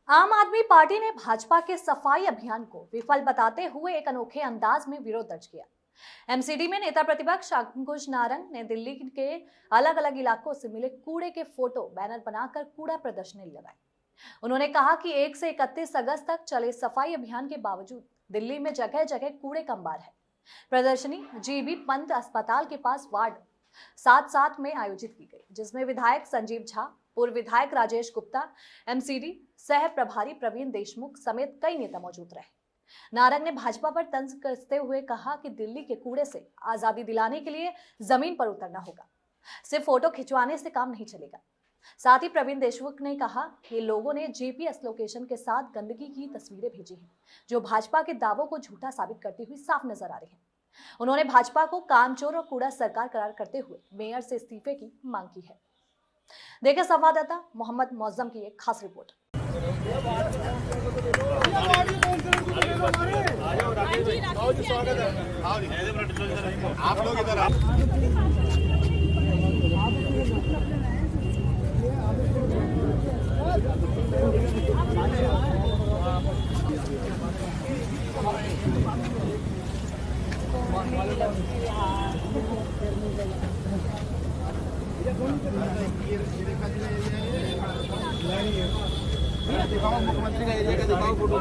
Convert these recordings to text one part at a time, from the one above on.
आम आदमी पार्टी ने भाजपा के सफाई अभियान को विफल बताते हुए एक अनोखे अंदाज में विरोध दर्ज किया। एमसीडी में नेता प्रतिपक्ष अंकुश नारंग ने दिल्ली के अलग अलग इलाकों से मिले कूड़े के फोटो बैनर बनाकर कूड़ा प्रदर्शनी लगाई। उन्होंने कहा कि 1 से 31 अगस्त तक चले सफाई अभियान के बावजूद दिल्ली में जगह जगह कूड़े का अंबार है। प्रदर्शनी जीबी पंत अस्पताल के पास वार्ड 7-7 में आयोजित की गई, जिसमें विधायक संजीव झा, पूर्व विधायक राजेश गुप्ता, एमसीडी सह प्रभारी प्रवीण देशमुख समेत कई नेता मौजूद रहे। नारंग ने भाजपा पर तंज कसते हुए कहा कि दिल्ली के कूड़े से आजादी दिलाने के लिए जमीन पर उतरना होगा, सिर्फ फोटो खिंचवाने से काम नहीं चलेगा। साथ ही प्रवीण देशमुख ने कहा कि लोगों ने जीपीएस लोकेशन के साथ गंदगी की तस्वीरें भेजी हैं, जो भाजपा के दावों को झूठा साबित करती हुई साफ नजर आ रही है। उन्होंने भाजपा को कामचोर और कूड़ा सरकार करार करते हुए मेयर से इस्तीफे की मांग की है। देखें संवाददाता मोहम्मद मौजम की एक खास रिपोर्ट। आप लोग इधर दिखाओ, मुख्यमंत्री का एरिया का दिखाओ फोटो।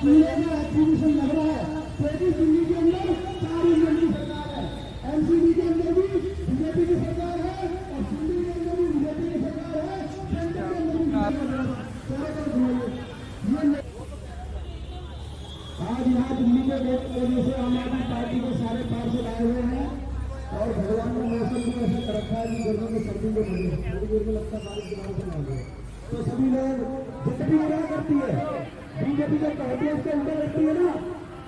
कूड़े का एग्जीबिशन लग रहा है। तेजी दिल्ली के अंदर 4 इंजन की सरकार है, एमसीडी के अंदर भी बीजेपी की सरकार है और दिल्ली के अंदर भी बीजेपी की सरकार है, सेंटर के अंदर भी आज यहाँ दिल्ली के वजह से आम आदमी पार्टी के सारे पार्षद आए हुए हैं और भगवान ने मौसम को ऐसा कर रखा है कि गर्मी में सर्दी को बने थोड़ी देर में लगता है बारिश दिनों से आ गए। तो सभी लोग जितनी क्या करती है बीजेपी के कांग्रेस के अंदर रहती है ना।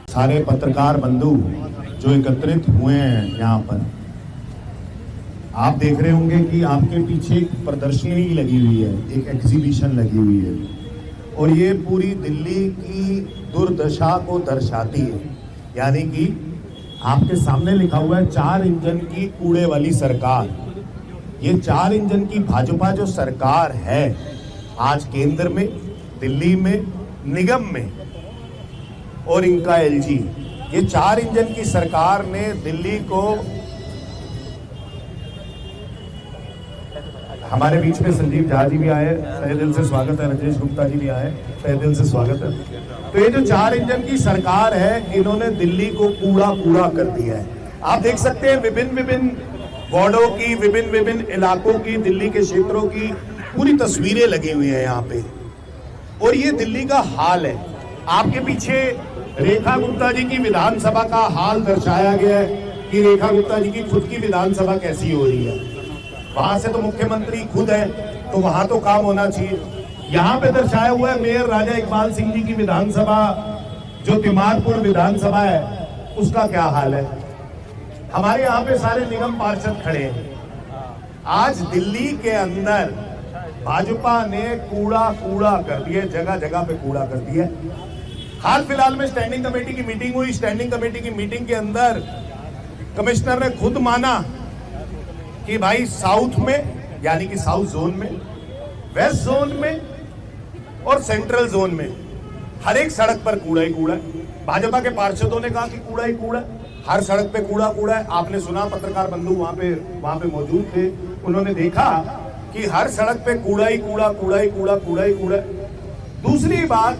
सारे पत्रकार बंधु जो एकत्रित हुए हैं यहाँ पर, आप देख रहे होंगे कि आपके पीछे एक प्रदर्शनी लगी हुई है, एक एग्जीबिशन लगी हुई है और ये पूरी दिल्ली की दुर्दशा को दर्शाती है। यानी कि आपके सामने लिखा हुआ है 4 इंजन की कूड़े वाली सरकार। ये 4 इंजन की भाजपा जो सरकार है आज केंद्र में, दिल्ली में, निगम में और इनका एलजी, ये 4 इंजन की सरकार ने दिल्ली को, हमारे बीच में संजीव झा जी भी आए, तहे दिल से स्वागत है, राजेश गुप्ता जी भी आए, तहे दिल से स्वागत है। तो ये जो 4 इंजन की सरकार है, इन्होंने दिल्ली को कूड़ा कर दिया है। आप देख सकते हैं विभिन्न वार्डों की, विभिन्न इलाकों की, दिल्ली के क्षेत्रों की पूरी तस्वीरें लगी हुई है यहाँ पे और ये दिल्ली का हाल है। आपके पीछे रेखा गुप्ता जी की विधानसभा का हाल दर्शाया गया है कि रेखा गुप्ता जी की खुद की विधानसभा कैसी हो रही है। वहां से तो मुख्यमंत्री खुद है, तो वहां तो काम होना चाहिए। यहाँ पे दर्शाया हुआ है मेयर राजा इकबाल सिंह जी की विधानसभा, जो तिमारपुर विधानसभा है, उसका क्या हाल है। हमारे यहाँ पे सारे निगम पार्षद खड़े हैं। आज दिल्ली के अंदर भाजपा ने कूड़ा कर दिया, जगह जगह पे कूड़ा कर दिया। हाल फिलहाल में स्टैंडिंग कमेटी की मीटिंग हुई। स्टैंडिंग कमेटी की मीटिंग के अंदर कमिश्नर ने खुद माना कि भाई साउथ में, यानी कि साउथ जोन में, वेस्ट जोन में और सेंट्रल जोन में हर एक सड़क पर कूड़ा ही कूड़ा है। भाजपा के पार्षदों ने कहा कि कूड़ा ही कूड़ा। हर सड़क पे कूड़ा कूड़ा है। आपने सुना, पत्रकार बंधु वहां पे मौजूद थे, उन्होंने देखा कि हर सड़क पे कूड़ा ही कूड़ा, कूड़ा ही कूड़ा, कूड़ा ही कूड़ा। दूसरी बात,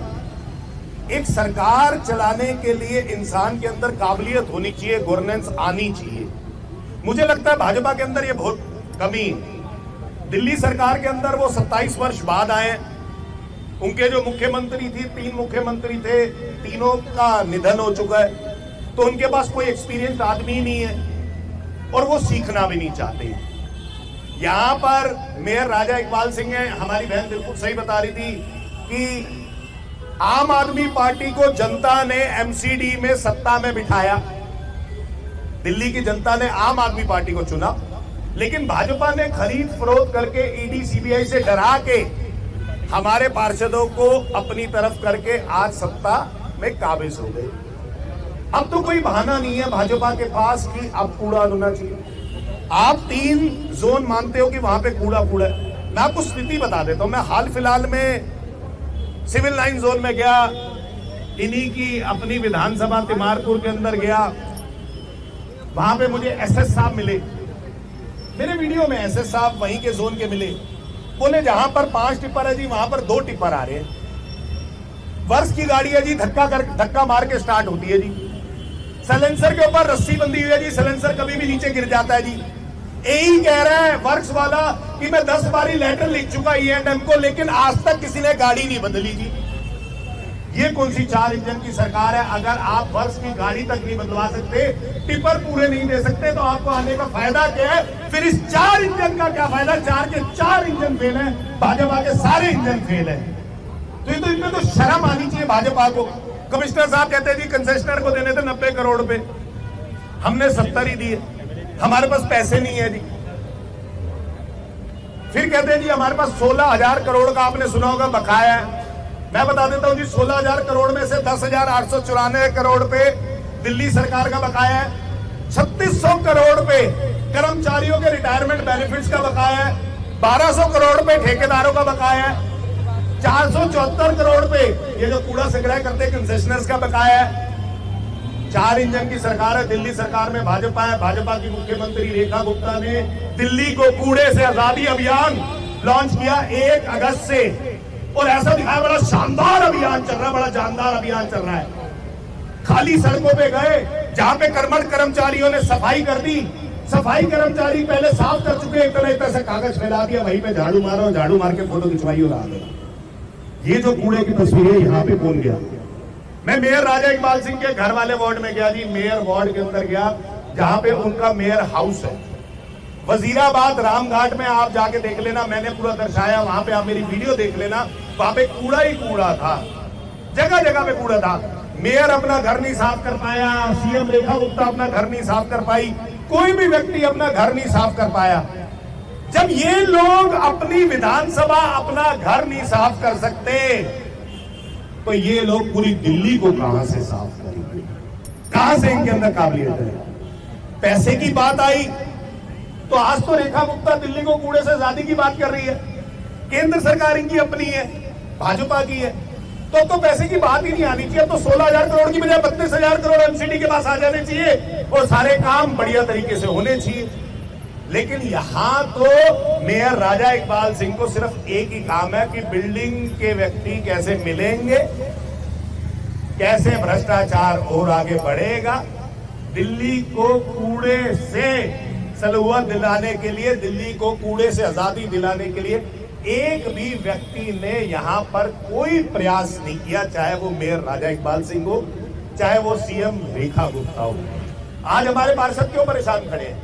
एक सरकार चलाने के लिए इंसान के अंदर काबिलियत होनी चाहिए, गवर्नेंस आनी चाहिए। मुझे लगता है भाजपा के अंदर ये बहुत कमी है। दिल्ली सरकार के अंदर वो 27 वर्ष बाद आए, उनके जो मुख्यमंत्री थी, 3 मुख्यमंत्री थे, तीनों का निधन हो चुका है, तो उनके पास कोई एक्सपीरियंस आदमी ही नहीं है और वो सीखना भी नहीं चाहते। यहां पर मेयर राजा इकबाल सिंह है, हमारी बहन बिल्कुल सही बता रही थी कि आम आदमी पार्टी को जनता ने एमसीडी में सत्ता में बिठाया, दिल्ली की जनता ने आम आदमी पार्टी को चुना, लेकिन भाजपा ने खरीद फरोख्त करके ईडी सीबीआई से डरा के हमारे पार्षदों को अपनी तरफ करके आज सत्ता में काबिज हो गए। अब तो कोई बहाना नहीं है भाजपा के पास कि अब कूड़ा होना चाहिए। आप 3 जोन मानते हो कि वहां पे कूड़ा कूड़ा है। मैं आपको स्थिति बता देता हूं। मैं हाल फिलहाल में सिविल लाइन जोन में गया, इन्हीं की अपनी विधानसभा तिमारपुर के अंदर गया, वहां पे मुझे एसएस साहब मिले, मेरे वीडियो में एसएस साहब वहीं के जोन के मिले। बोले जहां पर 5 टिप्पर है जी, वहां पर 2 टिप्पर आ रहे हैं। वर्ष की गाड़ी है जी, धक्का मार के स्टार्ट होती है जी। साइलेंसर के ऊपर रस्सी बंधी हुई है जी, साइलेंसर कभी भी नीचे गिर जाता है जी। यही कह रहा है वर्क्स वाला कि मैं 10 बारी लेटर लिख चुका E&M को, लेकिन आज तक किसी ने गाड़ी नहीं बदली जी। ये कौन सी 4 इंजन की सरकार है? अगर आप वर्ष की गाड़ी तक नहीं बदलवा सकते, टिपर पूरे नहीं दे सकते, तो आपको आने का फायदा क्या है? फिर इस 4 इंजन का क्या फायदा? 4 के 4 इंजन फेल है, भाजपा के सारे इंजन फेल है। तो ये तो इनमें तो शर्म आनी चाहिए भाजपा को। कमिश्नर साहब कहते हैं जी कंसेशनर को देने थे 90 करोड़ रुपए, हमने 70 ही दिए, हमारे पास पैसे नहीं है जी। फिर कहते हैं जी हमारे पास 16,000 करोड़ का, आपने सुना होगा, बकाया है। मैं बता देता हूं जी, 16,000 करोड़ में से 10,894 करोड़ पे दिल्ली सरकार का बकाया है, 3600 करोड़ पे कर्मचारियों के रिटायरमेंट बेनिफिट्स का बकाया है, 1200 करोड़ पे ठेकेदारों का बकाया है, 474 करोड़ पे ये जो कूड़ा संग्रह करते कंसेशनर्स का बकाया है। 4 इंजन की सरकार है, दिल्ली सरकार में भाजपा है। भाजपा की मुख्यमंत्री रेखा गुप्ता ने दिल्ली को कूड़े से आजादी अभियान लॉन्च किया 1 अगस्त से, और ऐसा दिखाया बड़ा शानदार अभियान चल रहा है, बड़ा जानदार अभियान चल रहा है। खाली सड़कों पे गए, जहां पे कर्मचारियों ने सफाई कर दी, सफाई कर्मचारी पहले साफ कर चुके, इतना से कागज फैला दिया, वहीं पे झाड़ू मारो, झाड़ू मार के फोटो खिंचवाई और आ गया। ये जो कूड़े की तस्वीरें यहाँ पे कौन गया? मैं मेयर राजा इकबाल सिंह के घर वाले वार्ड में गया जी, मेयर वार्ड के अंदर गया, जहां पे उनका मेयर हाउस है। वजीराबाद रामघाट में आप जाके देख लेना, मैंने पूरा दर्शाया, वहां पे आप मेरी वीडियो देख लेना, वहां पे कूड़ा ही कूड़ा था, जगह जगह पे कूड़ा था। मेयर अपना घर नहीं साफ कर पाया, सीएम रेखा गुप्ता अपना घर नहीं साफ कर पाई, कोई भी व्यक्ति अपना घर नहीं साफ कर पाया। जब ये लोग अपनी विधानसभा, अपना घर नहीं साफ कर सकते, तो ये लोग पूरी दिल्ली को कहां से साफ करेंगे? कहां से इनके अंदर काबिलियत है? पैसे की बात आई तो आज तो रेखा गुप्ता दिल्ली को कूड़े से आजादी की बात कर रही है। केंद्र सरकार इनकी अपनी है, भाजपा की है, तो पैसे की बात ही नहीं आनी चाहिए। तो 16,000 करोड़ की बजाय 32,000 करोड़ एमसीडी के पास आ जाने चाहिए और सारे काम बढ़िया तरीके से होने चाहिए। लेकिन यहां तो मेयर राजा इकबाल सिंह को सिर्फ एक ही काम है कि बिल्डिंग के व्यक्ति कैसे मिलेंगे, कैसे भ्रष्टाचार और आगे बढ़ेगा, दिल्ली को कूड़े से सलूहत दिलाने के लिए, दिल्ली को कूड़े से आजादी दिलाने के लिए एक भी व्यक्ति ने यहां पर कोई प्रयास नहीं किया, चाहे वो मेयर राजा इकबाल सिंह हो, चाहे वो सीएम रेखा गुप्ता हो। आज हमारे पार्षद क्यों परेशान खड़े हैं?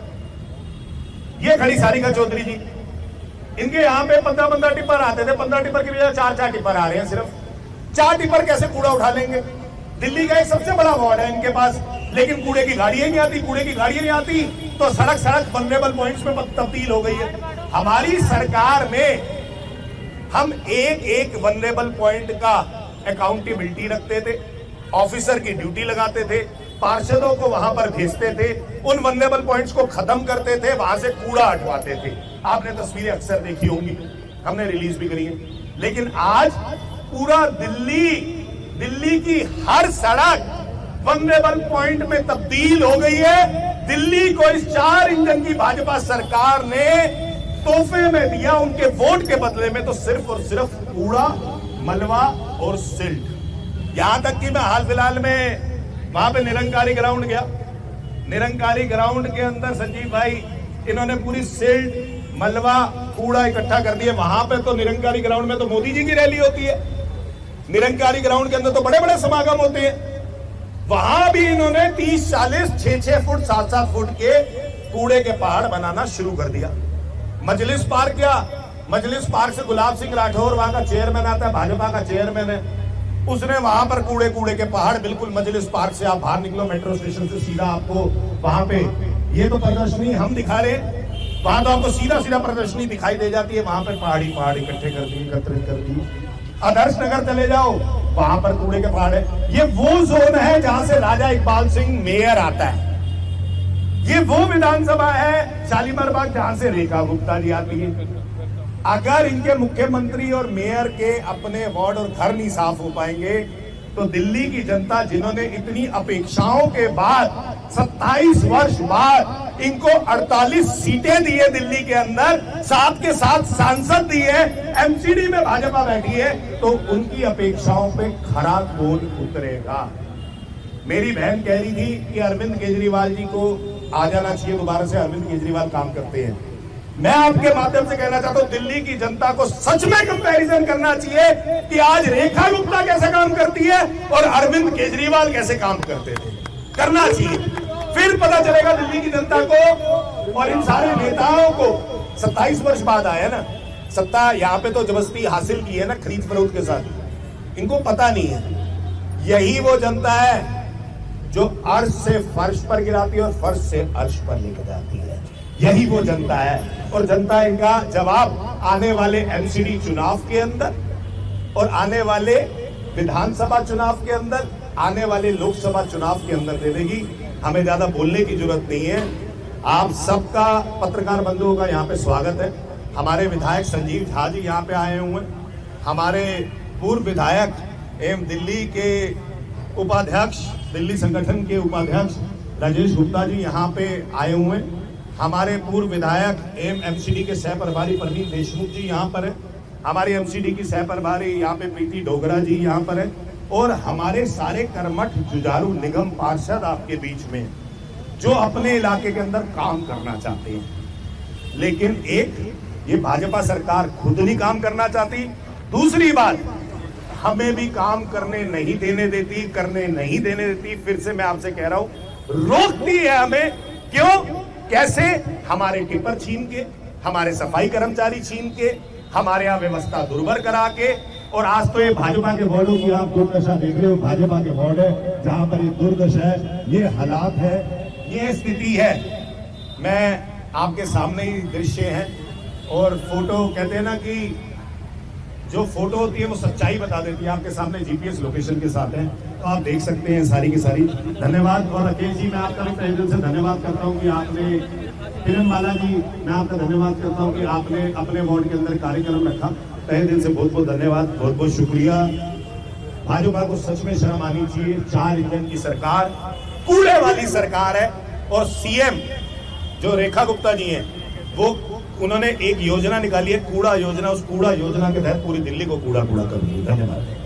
ये खड़ी सारिका चौधरी जी, इनके यहाँ पे 15 टिप्पर आते थे, 15 टिप्पर की बजाय 4 टिप्पर आ रहे हैं। सिर्फ 4 टिप्पर कैसे कूड़ा उठा लेंगे? दिल्ली का एक सबसे बड़ा वार्ड है इनके पास, लेकिन कूड़े की गाड़ियां नहीं आती, कूड़े की गाड़ियां नहीं आती, तो सड़क वल्नरेबल पॉइंट्स में तब्दील हो गई है। हमारी सरकार में हम एक वल्नरेबल पॉइंट का अकाउंटेबिलिटी रखते थे, ऑफिसर की ड्यूटी लगाते थे, पार्षदों को वहां पर भेजते थे, उन वल्नरेबल पॉइंट्स को खत्म करते थे, वहां से कूड़ा हटवाते थे। आपने तस्वीरें अक्सर देखी होंगी, हमने रिलीज भी करी है। लेकिन आज पूरा दिल्ली की हर सड़क वल्नरेबल पॉइंट में तब्दील हो गई है। दिल्ली को इस 4 इंजन की भाजपा सरकार ने तोहफे में दिया, उनके वोट के बदले में, तो सिर्फ और सिर्फ कूड़ा, मलबा और सिल्ट। यहां तक कि मैं हाल फिलहाल में वहां पे निरंकारी ग्राउंड गया। निरंकारी ग्राउंड के अंदर संजीव भाई इन्होंने पूरी सिल्ट, मलबा, कूड़ा इकट्ठा कर दिया। वहां पे तो निरंकारी ग्राउंड में तो मोदी जी की रैली होती है, निरंकारी ग्राउंड के अंदर तो बड़े बड़े समागम होते हैं। वहां भी इन्होंने 30, 40, 6 फुट, 7 फुट के कूड़े के पहाड़ बनाना शुरू कर दिया। मजलिस पार्क क्या, मजलिस पार्क से गुलाब सिंह राठौर वहां का चेयरमैन आता है, भाजपा का चेयरमैन है, उसने वहां पर कूड़े के पहाड़, बिल्कुल मजलिस पार्क से आप बाहर निकलो मेट्रो स्टेशन से सीधा आपको वहां पे, ये तो प्रदर्शनी हम दिखा रहे हैं, वहां तो आपको सीधा प्रदर्शनी दिखाई दे जाती है। वहां पर पहाड़ इकट्ठे कर दिए, एकत्रित कर दिए। आदर्श नगर चले जाओ, वहां पर कूड़े के पहाड़ है। ये वो जोन है जहां से राजा इकबाल सिंह मेयर आता है। ये वो विधानसभा है शालीमार बाग जहां से रेखा गुप्ता जी आती है। अगर इनके मुख्यमंत्री और मेयर के अपने वार्ड और घर नहीं साफ हो पाएंगे तो दिल्ली की जनता, जिन्होंने इतनी अपेक्षाओं के बाद 27 वर्ष बाद इनको 48 सीटें दी है दिल्ली के अंदर, साथ के साथ सांसद दिए, एमसीडी में भाजपा बैठी है, तो उनकी अपेक्षाओं पे खरा कौन उतरेगा। मेरी बहन कह रही थी कि अरविंद केजरीवाल जी को आ जाना चाहिए दोबारा से, अरविंद केजरीवाल काम करते हैं। मैं आपके माध्यम से कहना चाहता हूं, दिल्ली की जनता को सच में कंपैरिजन करना चाहिए कि आज रेखा गुप्ता कैसे काम करती है और अरविंद केजरीवाल कैसे काम करते थे, करना चाहिए। फिर पता चलेगा दिल्ली की जनता को और इन सारे नेताओं को। 27 वर्ष बाद आया ना सत्ता, यहां पे तो जबरदस्ती हासिल की है ना, खरीद फरोख्त के साथ, इनको पता नहीं है। यही वो जनता है जो अर्श से फर्श पर गिराती है और फर्श से अर्श पर लेकर जाती है। यही वो जनता है और जनता इनका जवाब आने वाले एमसीडी चुनाव के अंदर और आने वाले विधानसभा चुनाव के अंदर, आने वाले लोकसभा चुनाव के अंदर दे देगी। हमें ज्यादा बोलने की जरूरत नहीं है। आप सबका, पत्रकार बंधुओं का यहाँ पे स्वागत है। हमारे विधायक संजीव झा जी यहाँ पे आए हुए हैं, हमारे पूर्व विधायक एवं दिल्ली के उपाध्यक्ष, दिल्ली संगठन के उपाध्यक्ष राजेश गुप्ता जी यहाँ पे आए हुए हैं, हमारे पूर्व विधायक एवं एमसीडी के सह प्रभारी प्रवीण देशमुख जी यहाँ पर है, हमारी एमसीडी की सह प्रभारी यहाँ पे प्रीति डोगरा जी यहाँ पर है, और हमारे सारे कर्मठ जुझारू निगम पार्षद आपके बीच में, जो अपने इलाके के अंदर काम करना चाहते हैं। लेकिन एक, ये भाजपा सरकार खुद नहीं काम करना चाहती, दूसरी बात हमें भी काम करने नहीं देने देती, करने नहीं देने देती। फिर से मैं आपसे कह रहा हूं, रोकती है हमें। क्यों, कैसे? हमारे टिपर छीन के, हमारे सफाई कर्मचारी छीन के, हमारे यहाँ व्यवस्था दुर्भर करा के। और आज तो ये भाजपा के वार्डों की आप दुर्दशा देख रहे हो, भाजपा के वार्ड है जहां पर ये दुर्दशा है, ये हालात है, ये स्थिति है। मैं आपके सामने ही दृश्य है और फोटो, कहते हैं ना कि जो फोटो होती है वो सच्चाई बता देती है। आपके सामने जीपीएस लोकेशन के साथ है, तो आप देख सकते हैं सारी की सारी। धन्यवाद। और राकेश जी, मैं आपका भी तहे दिल से धन्यवाद करता हूँ कि आपने, किरण बाला जी, मैं आपका धन्यवाद करता हूँ कि आपने अपने वार्ड के अंदर कार्यक्रम रखा। तहे दिल से बहुत बहुत धन्यवाद, बहुत बहुत शुक्रिया। भाजपा को सच में शर्म आनी चाहिए। 4 इंजन की सरकार, कूड़े वाली सरकार है। और सीएम जो रेखा गुप्ता जी हैं, वो उन्होंने एक योजना निकाली है, कूड़ा योजना। उस कूड़ा योजना के तहत पूरी दिल्ली को कूड़ा कर दी। धन्यवाद।